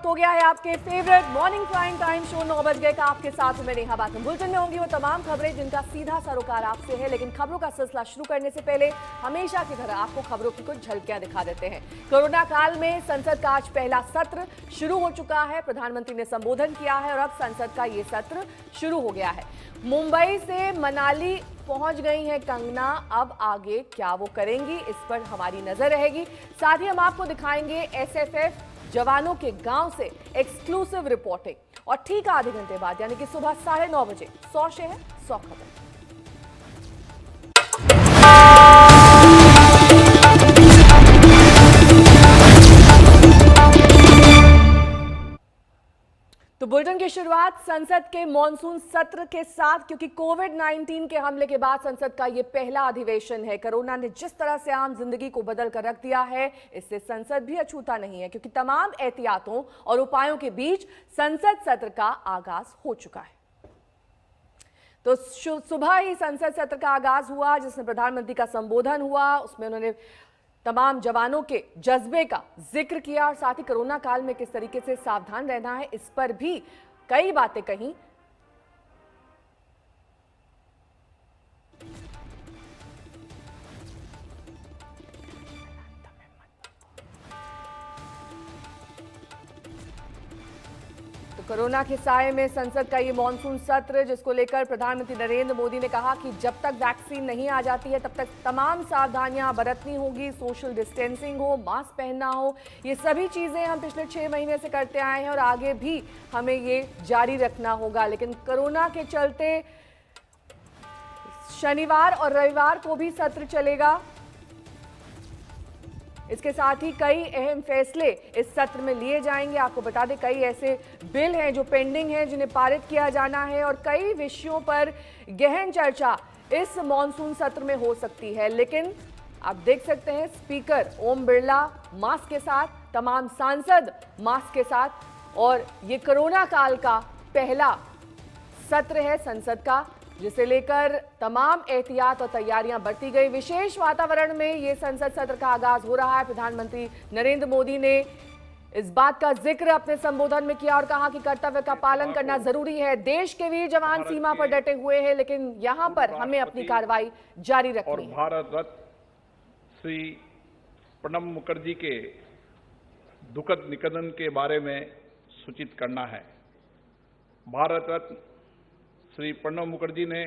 हो गया है आपके favourite morning prime time show 9 बज गए का आपके साथ में नेहा बातम। बुलेटिन में होंगी वो तमाम खबरें जिनका सीधा सरोकार आपसे है, लेकिन खबरों का सिलसिला शुरू करने से पहले हमेशा की तरह आपको खबरों की कुछ झलकियां दिखा देते हैं। कोरोना काल में संसद का आज पहला सत्र शुरू हो चुका है। प्रधानमंत्री ने संबोधन किया है और अब संसद का ये सत्र शुरू हो गया है। मुंबई से मनाली पहुंच गई हैं कंगना। अब आगे क्या वो करेंगी, इस पर हमारी नजर रहेगी। साथ ही हम आपको दिखाएंगे एसएफएफ जवानों के गांव से एक्सक्लूसिव रिपोर्टिंग। और ठीक आधे घंटे बाद यानी कि सुबह 9:30 बजे 100 शहर 100 खबर। तो बुलेटिन की शुरुआत संसद के मॉनसून सत्र के साथ, क्योंकि कोविड-19 के हमले के बाद संसद का यह पहला अधिवेशन है। कोरोना ने जिस तरह से आम जिंदगी को बदल कर रख दिया है, इससे संसद भी अछूता नहीं है, क्योंकि तमाम एहतियातों और उपायों के बीच संसद सत्र का आगाज हो चुका है। तो सुबह ही संसद सत्र का आगाज हुआ, जिसमें प्रधानमंत्री का संबोधन हुआ। उसमें उन्होंने तमाम जवानों के जज्बे का जिक्र किया और साथ ही कोरोना काल में किस तरीके से सावधान रहना है, इस पर भी कई बातें कही। कोरोना के साए में संसद का ये मॉनसून सत्र, जिसको लेकर प्रधानमंत्री नरेंद्र मोदी ने कहा कि जब तक वैक्सीन नहीं आ जाती है तब तक तमाम सावधानियां बरतनी होगी। सोशल डिस्टेंसिंग हो, मास्क पहनना हो, ये सभी चीजें हम पिछले 6 महीने से करते आए हैं और आगे भी हमें ये जारी रखना होगा। लेकिन कोरोना के चलते शनिवार और रविवार को भी सत्र चलेगा। इसके साथ ही कई अहम फैसले इस सत्र में लिए जाएंगे। आपको बता दें, कई ऐसे बिल हैं जो पेंडिंग हैं, जिन्हें पारित किया जाना है और कई विषयों पर गहन चर्चा इस मॉनसून सत्र में हो सकती है। लेकिन आप देख सकते हैं, स्पीकर ओम बिरला मास्क के साथ, तमाम सांसद मास्क के साथ, और ये कोरोना काल का पहला सत्र है संसद का, जिसे लेकर तमाम एहतियात और तैयारियां बरती गई। विशेष वातावरण में ये संसद सत्र का आगाज हो रहा है। प्रधानमंत्री नरेंद्र मोदी ने इस बात का जिक्र अपने संबोधन में किया और कहा कि कर्तव्य का पालन करना जरूरी है। देश के वीर जवान सीमा पर डटे हुए हैं, लेकिन यहां पर हमें अपनी कार्रवाई जारी रखनी है। भारत रत्न श्री प्रणब मुखर्जी के दुखद निधन के बारे में सूचित करना है। भारत रत्न श्री प्रणब मुखर्जी ने,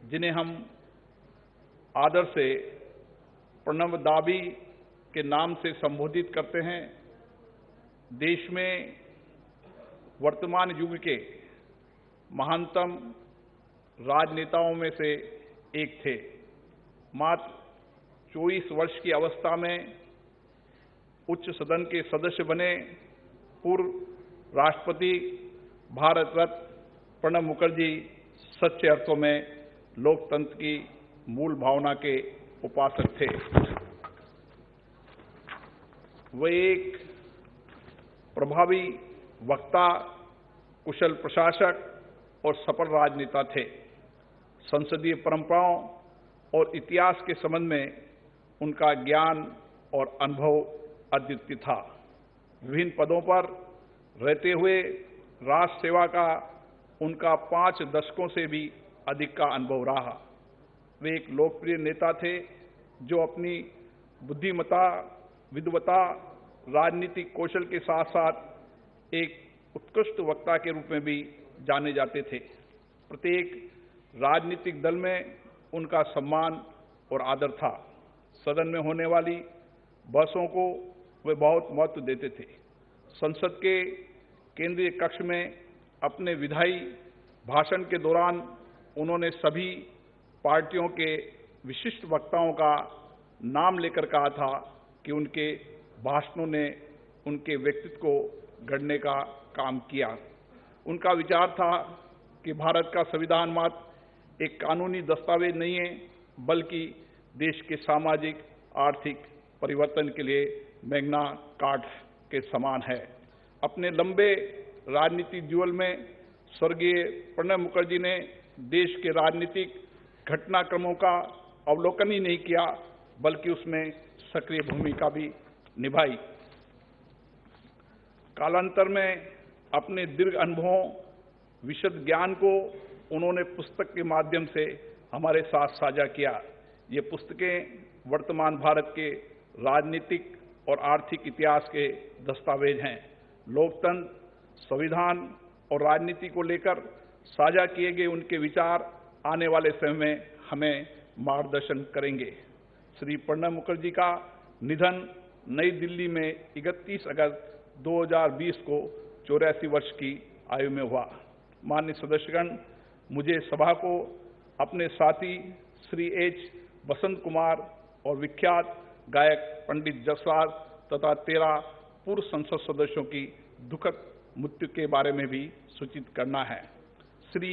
जिन्हें हम आदर से प्रणब दाबी के नाम से संबोधित करते हैं, देश में वर्तमान युग के महानतम राजनेताओं में से एक थे। मात्र 24 वर्ष की अवस्था में उच्च सदन के सदस्य बने पूर्व राष्ट्रपति भारत रत्न प्रणब मुखर्जी सच्चे अर्थों में लोकतंत्र की मूल भावना के उपासक थे। वे एक प्रभावी वक्ता, कुशल प्रशासक और सफल राजनेता थे। संसदीय परंपराओं और इतिहास के संबंध में उनका ज्ञान और अनुभव अद्वितीय था। विभिन्न पदों पर रहते हुए राष्ट्र सेवा का उनका 5 दशकों से भी अधिक का अनुभव रहा। वे एक लोकप्रिय नेता थे जो अपनी बुद्धिमत्ता, विद्वता, राजनीतिक कौशल के साथ साथ एक उत्कृष्ट वक्ता के रूप में भी जाने जाते थे। प्रत्येक राजनीतिक दल में उनका सम्मान और आदर था। सदन में होने वाली बहसों को वे बहुत महत्व देते थे। संसद के केंद्रीय कक्ष में अपने विधायी भाषण के दौरान उन्होंने सभी पार्टियों के विशिष्ट वक्ताओं का नाम लेकर कहा था कि उनके भाषणों ने उनके व्यक्तित्व को गढ़ने का काम किया। उनका विचार था कि भारत का संविधान मात्र एक कानूनी दस्तावेज नहीं है, बल्कि देश के सामाजिक आर्थिक परिवर्तन के लिए मैग्ना कार्टा के समान है। अपने लंबे राजनीतिक जीवन में स्वर्गीय प्रणब मुखर्जी ने देश के राजनीतिक घटनाक्रमों का अवलोकन ही नहीं किया, बल्कि उसमें सक्रिय भूमिका भी निभाई। कालांतर में अपने दीर्घ अनुभवों, विशद ज्ञान को उन्होंने पुस्तक के माध्यम से हमारे साथ साझा किया। ये पुस्तकें वर्तमान भारत के राजनीतिक और आर्थिक इतिहास के दस्तावेज हैं। लोकतंत्र, संविधान और राजनीति को लेकर साझा किए गए उनके विचार आने वाले समय में हमें मार्गदर्शन करेंगे। श्री प्रणब मुखर्जी का निधन नई दिल्ली में 31 अगस्त 2020 को 84 वर्ष की आयु में हुआ। माननीय सदस्यगण, मुझे सभा को अपने साथी श्री एच बसंत कुमार और विख्यात गायक पंडित जसराज तथा 13 पूर्व संसद सदस्यों की दुखद मृत्यु के बारे में भी सूचित करना है। श्री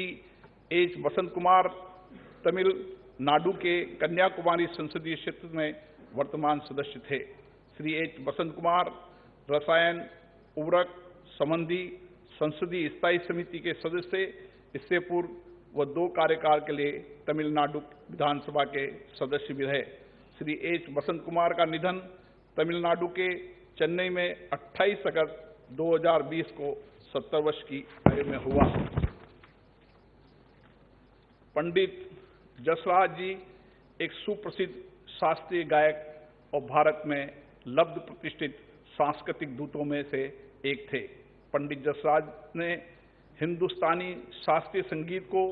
एच बसंत कुमार तमिलनाडु के कन्याकुमारी संसदीय क्षेत्र में वर्तमान सदस्य थे। श्री एच बसंत कुमार रसायन उर्वरक संबंधी संसदीय स्थायी समिति के सदस्य, इससे पूर्व वह 2 कार्यकाल के लिए तमिलनाडु विधानसभा के सदस्य भी रहे। श्री एच बसंत कुमार का निधन तमिलनाडु के चेन्नई में 28 अगस्त 2020 को 70 वर्ष की आयु में हुआ। पंडित जसराज जी एक सुप्रसिद्ध शास्त्रीय गायक और भारत में लब्ध प्रतिष्ठित सांस्कृतिक दूतों में से एक थे। पंडित जसराज ने हिंदुस्तानी शास्त्रीय संगीत को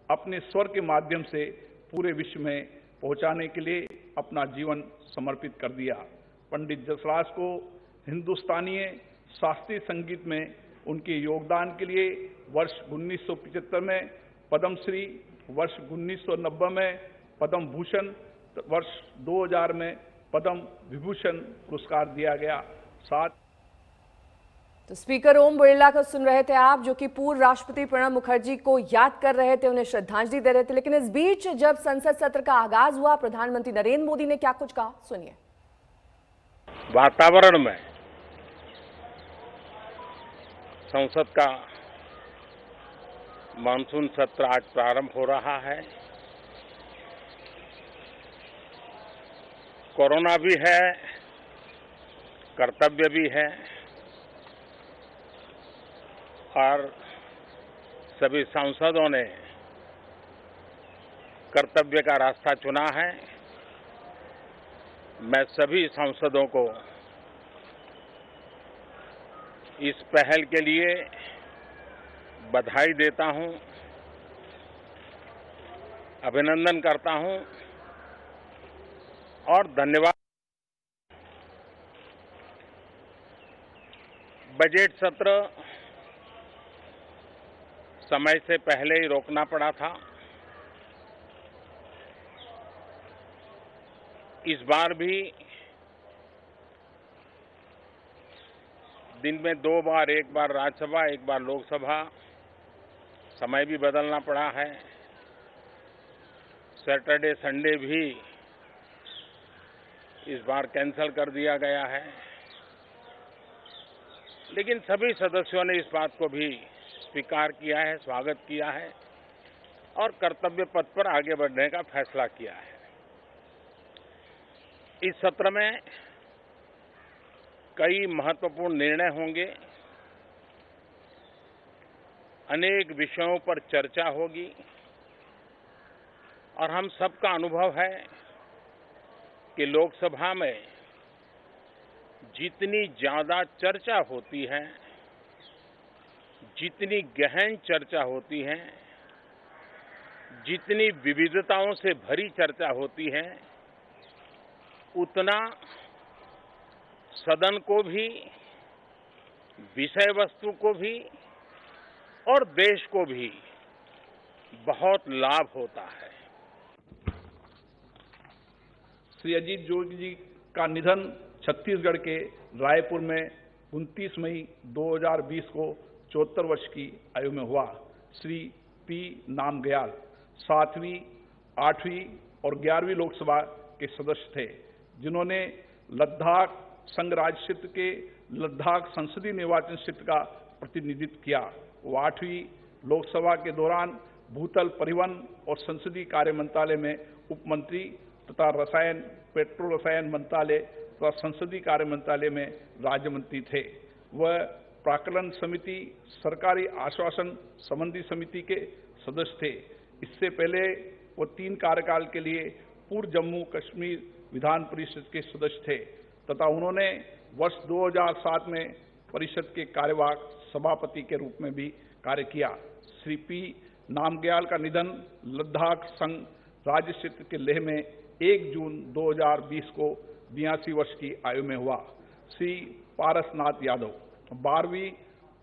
अपने स्वर के माध्यम से पूरे विश्व में पहुंचाने के लिए अपना जीवन समर्पित कर दिया। पंडित जसराज को हिंदुस्तानी शास्त्रीय संगीत में उनके योगदान के लिए वर्ष 1975 में पद्मश्री, वर्ष 1990 में पद्म भूषण, वर्ष 2000 में पद्म विभूषण पुरस्कार दिया गया। साथ तो स्पीकर ओम बिरला को सुन रहे थे आप, जो कि पूर्व राष्ट्रपति प्रणब मुखर्जी को याद कर रहे थे, उन्हें श्रद्धांजलि दे रहे थे। लेकिन इस बीच जब संसद सत्र का आगाज हुआ, प्रधानमंत्री नरेंद्र मोदी ने क्या कुछ कहा, सुनिए। वातावरण में संसद का मानसून सत्र आज प्रारंभ हो रहा है। कोरोना भी है, कर्तव्य भी है और सभी सांसदों ने कर्तव्य का रास्ता चुना है। मैं सभी सांसदों को इस पहल के लिए बधाई देता हूं, अभिनंदन करता हूं और धन्यवाद। बजट सत्र समय से पहले ही रोकना पड़ा था। इस बार भी दिन में 2 बार, एक बार राज्यसभा, एक बार लोकसभा, समय भी बदलना पड़ा है। सैटरडे संडे भी इस बार कैंसिल कर दिया गया है। लेकिन सभी सदस्यों ने इस बात को भी स्वीकार किया है, स्वागत किया है और कर्तव्य पथ पर आगे बढ़ने का फैसला किया है। इस सत्र में कई महत्वपूर्ण निर्णय होंगे, अनेक विषयों पर चर्चा होगी और हम सबका अनुभव है कि लोकसभा में जितनी ज्यादा चर्चा होती है, जितनी गहन चर्चा होती है, जितनी विविधताओं से भरी चर्चा होती है, उतना सदन को भी, विषय वस्तु को भी और देश को भी बहुत लाभ होता है। श्री अजीत जोगी जी का निधन छत्तीसगढ़ के रायपुर में 29 मई 2020 को 74 वर्ष की आयु में हुआ। श्री पी नामग्याल 7वीं, 8वीं और 11वीं लोकसभा के सदस्य थे, जिन्होंने लद्दाख संघ राज्य क्षेत्र के लद्दाख संसदीय निर्वाचन क्षेत्र का प्रतिनिधित्व किया। वो 8वीं लोकसभा के दौरान भूतल परिवहन और संसदीय कार्य मंत्रालय में उप मंत्री तथा रसायन, पेट्रो रसायन मंत्रालय तथा संसदीय कार्य मंत्रालय में राज्य मंत्री थे। वह प्राक्कलन समिति, सरकारी आश्वासन संबंधी समिति के सदस्य थे। इससे पहले वो 3 कार्यकाल के लिए पूर्व जम्मू कश्मीर विधान परिषद के सदस्य थे तथा उन्होंने वर्ष 2007 में परिषद के कार्यवाहक सभापति के रूप में भी कार्य किया। श्री पी नामग्याल का निधन लद्दाख संघ राज्य क्षेत्र के लेह में 1 जून 2020 को 82 वर्ष की आयु में हुआ। श्री पारसनाथ यादव 12वीं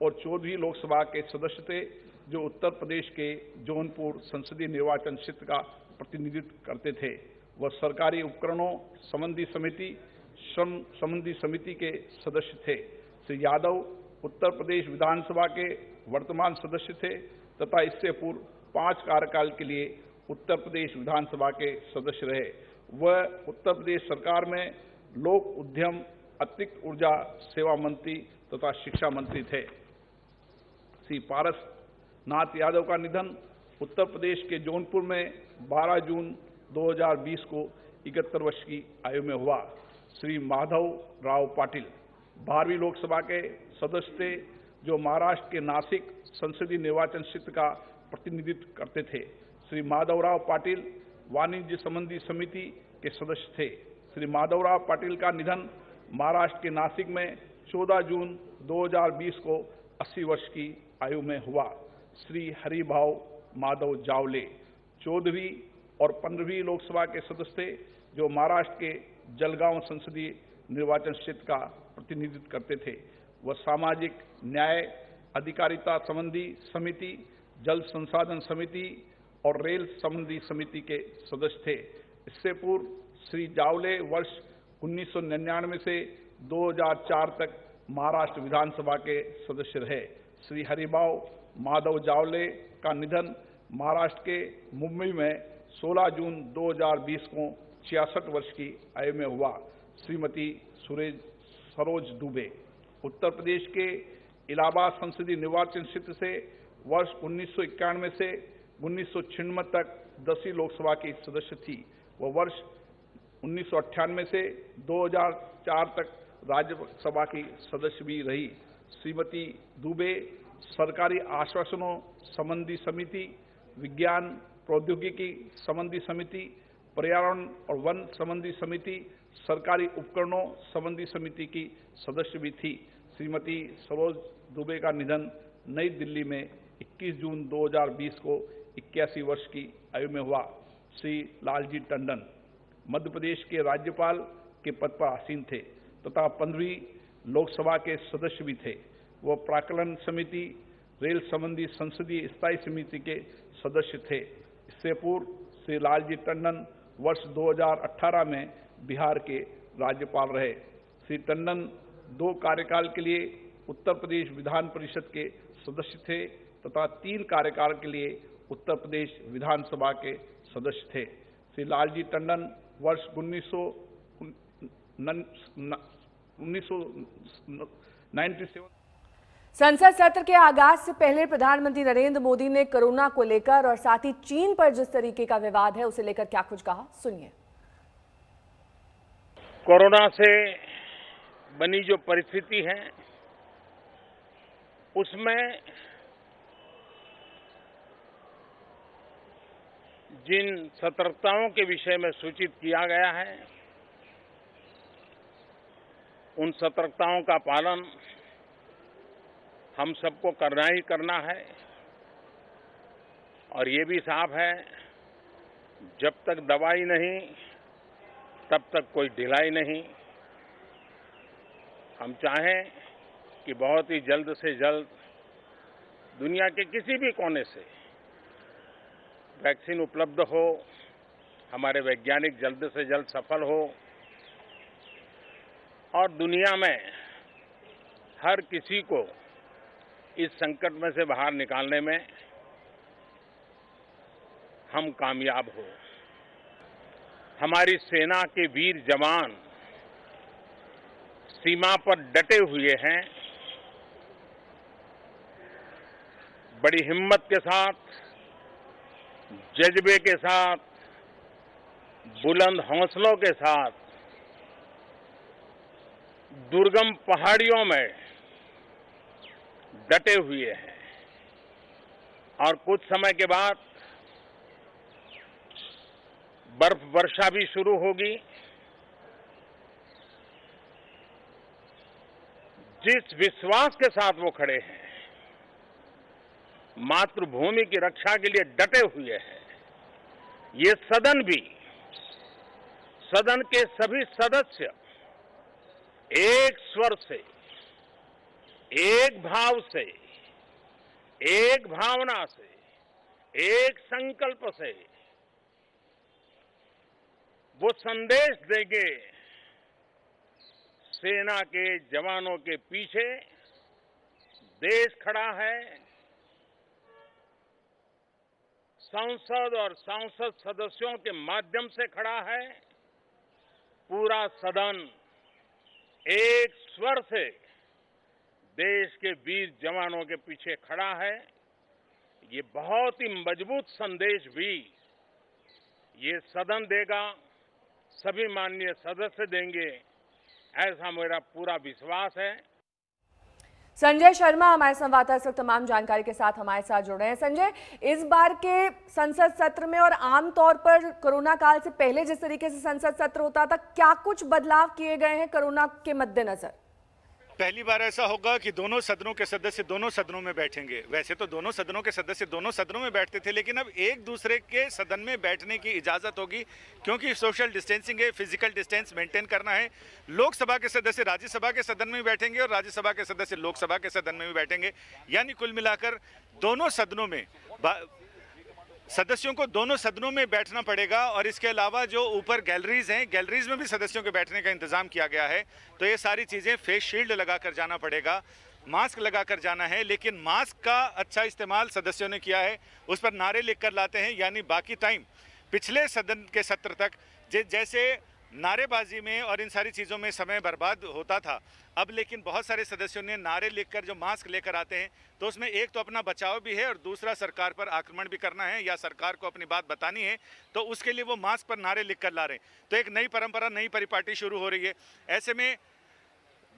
और 14वीं लोकसभा के सदस्य थे, जो उत्तर प्रदेश के जौनपुर संसदीय निर्वाचन क्षेत्र का प्रतिनिधित्व करते थे। वह सरकारी उपकरणों संबंधी समिति, श्रम संबंधी समिति के सदस्य थे। श्री यादव उत्तर प्रदेश विधानसभा के वर्तमान सदस्य थे तथा इससे पूर्व 5 कार्यकाल के लिए उत्तर प्रदेश विधानसभा के सदस्य रहे। वह उत्तर प्रदेश सरकार में लोक उद्यम, अतिरिक्त ऊर्जा सेवा मंत्री तथा शिक्षा मंत्री थे। श्री पारसनाथ यादव का निधन उत्तर प्रदेश के जौनपुर में 12 जून 2020 को 71 वर्ष की आयु में हुआ। श्री माधव राव पाटिल 12वीं लोकसभा के सदस्य थे, जो महाराष्ट्र के नासिक संसदीय निर्वाचन क्षेत्र का प्रतिनिधित्व करते थे। श्री माधवराव पाटिल वाणिज्य संबंधी समिति के सदस्य थे। श्री माधवराव पाटिल का निधन महाराष्ट्र के नासिक में 14 जून 2020 को 80 वर्ष की आयु में हुआ। श्री हरिभाव माधव जावले 14वीं और 15वीं लोकसभा के सदस्य थे, जो महाराष्ट्र के जलगांव संसदीय निर्वाचन क्षेत्र का प्रतिनिधित्व करते थे। वह सामाजिक न्याय, अधिकारिता संबंधी समिति, जल संसाधन समिति और रेल संबंधी समिति के सदस्य थे। इससे पूर्व श्री जावले वर्ष 1999 से 2004 तक महाराष्ट्र विधानसभा के सदस्य रहे। श्री हरिभाव माधव जावले का निधन महाराष्ट्र के मुंबई में 16 जून 2020 को 66 वर्ष की आयु में हुआ। श्रीमती सरोज दुबे उत्तर प्रदेश के इलाहाबाद संसदीय निर्वाचन क्षेत्र से वर्ष 1991 से 1996 तक 10वीं लोकसभा की सदस्य थी। वह वर्ष 1998 से 2004 तक राज्यसभा की सदस्य भी रही। श्रीमती दुबे सरकारी आश्वासनों संबंधी समिति, विज्ञान प्रौद्योगिकी संबंधी समिति, पर्यावरण और वन संबंधी समिति, सरकारी उपकरणों संबंधी समिति की सदस्य भी थी। श्रीमती सरोज दुबे का निधन नई दिल्ली में 21 जून 2020 को 81 वर्ष की आयु में हुआ। श्री लालजी टंडन मध्य प्रदेश के राज्यपाल के पद पर आसीन थे तथा 15वीं लोकसभा के सदस्य भी थे। वह प्राक्कलन समिति, रेल संबंधी संसदीय स्थायी समिति के सदस्य थे। इससे पूर्व श्री लालजी टंडन वर्ष 2018 में बिहार के राज्यपाल रहे। श्री टंडन 2 कार्यकाल के लिए उत्तर प्रदेश विधान परिषद के सदस्य थे तथा 3 कार्यकाल के लिए उत्तर प्रदेश विधानसभा के सदस्य थे। श्री लालजी टंडन वर्ष 1997 संसद सत्र के आगाज से पहले प्रधानमंत्री नरेंद्र मोदी ने कोरोना को लेकर और साथ ही चीन पर जिस तरीके का विवाद है उसे लेकर क्या कुछ कहा, सुनिए। कोरोना से बनी जो परिस्थिति है उसमें जिन सतर्कताओं के विषय में सूचित किया गया है उन सतर्कताओं का पालन हम सबको करना ही करना है। और ये भी साफ है, जब तक दवाई नहीं तब तक कोई ढिलाई नहीं। हम चाहें कि बहुत ही जल्द से जल्द दुनिया के किसी भी कोने से वैक्सीन उपलब्ध हो, हमारे वैज्ञानिक जल्द से जल्द सफल हो और दुनिया में हर किसी को इस संकट में से बाहर निकालने में हम कामयाब हो। हमारी सेना के वीर जवान सीमा पर डटे हुए हैं, बड़ी हिम्मत के साथ, जज्बे के साथ, बुलंद हौसलों के साथ दुर्गम पहाड़ियों में डटे हुए हैं और कुछ समय के बाद बर्फ वर्षा भी शुरू होगी। जिस विश्वास के साथ वो खड़े हैं, मातृभूमि की रक्षा के लिए डटे हुए हैं, ये सदन भी, सदन के सभी सदस्य एक स्वर से, एक भाव से, एक भावना से, एक संकल्प से वो संदेश देंगे, सेना के जवानों के पीछे देश खड़ा है, संसद और सांसद सदस्यों के माध्यम से खड़ा है, पूरा सदन एक स्वर से देश के वीर जवानों के पीछे खड़ा है। ये बहुत ही मजबूत संदेश भी ये सदन देगा, सभी माननीय सदस्य देंगे, ऐसा मेरा पूरा विश्वास है। संजय शर्मा हमारे संवाददाता इस वक्त तमाम जानकारी के साथ हमारे साथ जुड़ रहे हैं। संजय, इस बार के संसद सत्र में और आम तौर पर कोरोना काल से पहले जिस तरीके से संसद सत्र होता था, क्या कुछ बदलाव किए गए हैं कोरोना के मद्देनजर? पहली बार ऐसा होगा कि दोनों सदनों के सदस्य दोनों सदनों में बैठेंगे। वैसे तो दोनों सदनों के सदस्य दोनों सदनों में बैठते थे, लेकिन अब एक दूसरे के सदन में बैठने की इजाजत होगी, क्योंकि सोशल डिस्टेंसिंग है, फिजिकल डिस्टेंस मेंटेन करना है। लोकसभा के सदस्य राज्यसभा के सदन में भी बैठेंगे और राज्यसभा के सदस्य लोकसभा के सदन में भी बैठेंगे। यानी कुल मिलाकर दोनों सदनों में सदस्यों को दोनों सदनों में बैठना पड़ेगा। और इसके अलावा जो ऊपर गैलरीज हैं, गैलरीज में भी सदस्यों के बैठने का इंतजाम किया गया है। तो ये सारी चीज़ें, फेस शील्ड लगाकर जाना पड़ेगा, मास्क लगाकर जाना है, लेकिन मास्क का अच्छा इस्तेमाल सदस्यों ने किया है, उस पर नारे लिखकर लाते हैं। यानी बाकी टाइम पिछले सदन के सत्र तक जैसे नारेबाजी में और इन सारी चीज़ों में समय बर्बाद होता था, अब लेकिन बहुत सारे सदस्यों ने नारे लिखकर जो मास्क लेकर आते हैं, तो उसमें एक तो अपना बचाव भी है और दूसरा सरकार पर आक्रमण भी करना है या सरकार को अपनी बात बतानी है, तो उसके लिए वो मास्क पर नारे लिखकर ला रहे हैं। तो एक नई परंपरा, नई परिपाटी शुरू हो रही है। ऐसे में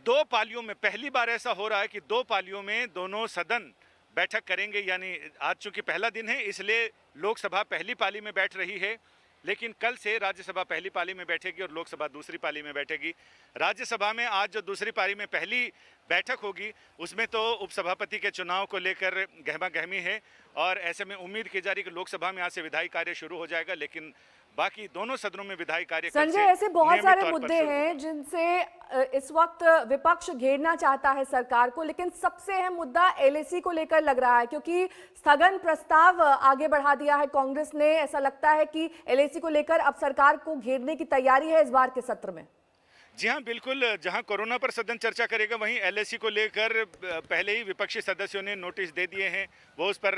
दो पालियों में पहली बार ऐसा हो रहा है कि दो पालियों में दोनों सदन बैठक करेंगे। यानी आज चूंकि पहला दिन है, इसलिए लोकसभा पहली पाली में बैठ रही है, लेकिन कल से राज्यसभा पहली पाली में बैठेगी और लोकसभा दूसरी पाली में बैठेगी। राज्यसभा में आज जो दूसरी पाली में पहली बैठक होगी, उसमें तो उपसभापति के चुनाव को लेकर गहमा गहमी है और ऐसे में उम्मीद की जा रही है कि लोकसभा में आज से विधायी कार्य शुरू हो जाएगा, लेकिन बाकी दोनों सदनों में विधायी कार्य संजय, ऐसे बहुत सारे मुद्दे हैं जिनसे इस वक्त विपक्ष घेरना चाहता है सरकार को, लेकिन सबसे अहम मुद्दा एलएसी को लेकर लग रहा है, क्योंकि स्थगन प्रस्ताव आगे बढ़ा दिया है कांग्रेस ने। ऐसा लगता है कि एलएसी को लेकर अब सरकार को घेरने की तैयारी है इस बार के सत्र में। जी हाँ, बिल्कुल। जहां कोरोना पर सदन चर्चा करेगा, वहीं एलएसी को लेकर पहले ही विपक्षी सदस्यों ने नोटिस दे दिए हैं। वो उस पर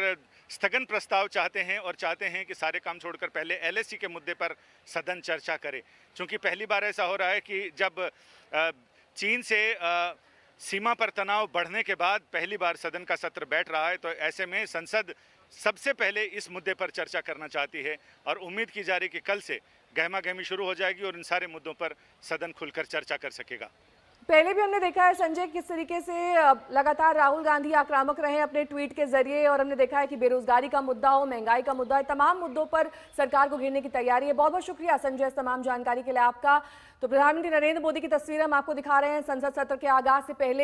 स्थगन प्रस्ताव चाहते हैं और चाहते हैं कि सारे काम छोड़कर पहले एलएसी के मुद्दे पर सदन चर्चा करे। चूँकि पहली बार ऐसा हो रहा है कि जब चीन से सीमा पर तनाव बढ़ने के बाद पहली बार सदन का सत्र बैठ रहा है, तो ऐसे में संसद सबसे पहले इस मुद्दे पर चर्चा करना चाहती है और उम्मीद की जा रही है कि कल से गहमा गहमी शुरू हो जाएगी और इन सारे मुद्दों पर सदन खुलकर चर्चा कर सकेगा। पहले भी हमने देखा है संजय, किस तरीके से लगातार राहुल गांधी आक्रामक रहे अपने ट्वीट के जरिए, और हमने देखा है कि बेरोजगारी का मुद्दा हो, महंगाई का मुद्दा है, तमाम मुद्दों पर सरकार को घेरने की तैयारी है। बहुत बहुत शुक्रिया संजय इस तमाम जानकारी के लिए आपका। तो प्रधानमंत्री नरेंद्र मोदी की तस्वीर हम आपको दिखा रहे हैं संसद सत्र के आगाज से पहले।